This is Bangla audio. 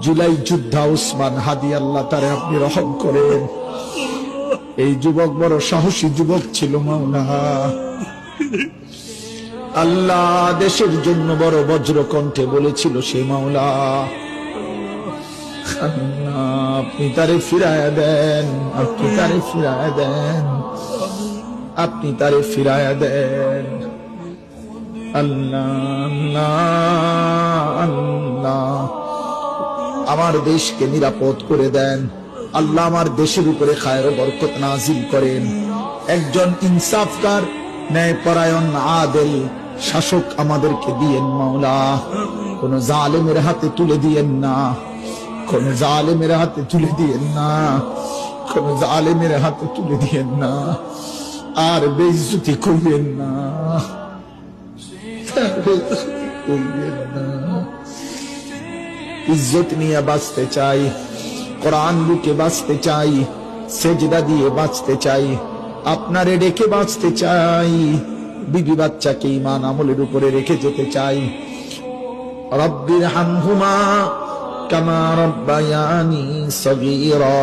জুলাই যোদ্ধা উসমান হাদি, আল্লাহ তারে আপনি রহম করেন। এই যুবক বড় সাহসী যুবক ছিল মাওলা। আল্লাহ দেশের জন্য বড় বজ্র কণ্ঠে বলেছিল সে মাওলা। আল্লাহ আপনি তারে ফিরায়া দেন, আপনি তারে ফিরায়া দেন, আপনি তারে ফিরায়া দেন। আল্লাহ আল্লাহ আল্লাহ আমার দেশকে নিরাপদ করে দেন। আল্লাহ আমার দেশের উপরে খায়ের ও বরকত নাজিল করেন। একজন ইনসাফকার, ন্যায়পরায়ণ, আদেল শাসক আমাদেরকে দিয়েন মাওলা। কোন জালেমের হাতে তুলে দিয়েন না, কোন জালেমের হাতে তুলে দিয়েন না, কোন জালেমের হাতে তুলে দিয়েন না। আর বেইজ্জতি করবেন না, করবেন না। ইজ্জত নিয়ে বাঁচতে চাই, কোরআন বুকে বাঁচতে চাই, সেজদা দিয়ে বাঁচতে চাই, আপনারে রেখে বাঁচতে চাই, বিবি বাচ্চাকে ঈমান আমলের উপরে রেখে যেতে চাই। রব্বিরহামহুমা কামা রাব্বায়ানি সগীরা।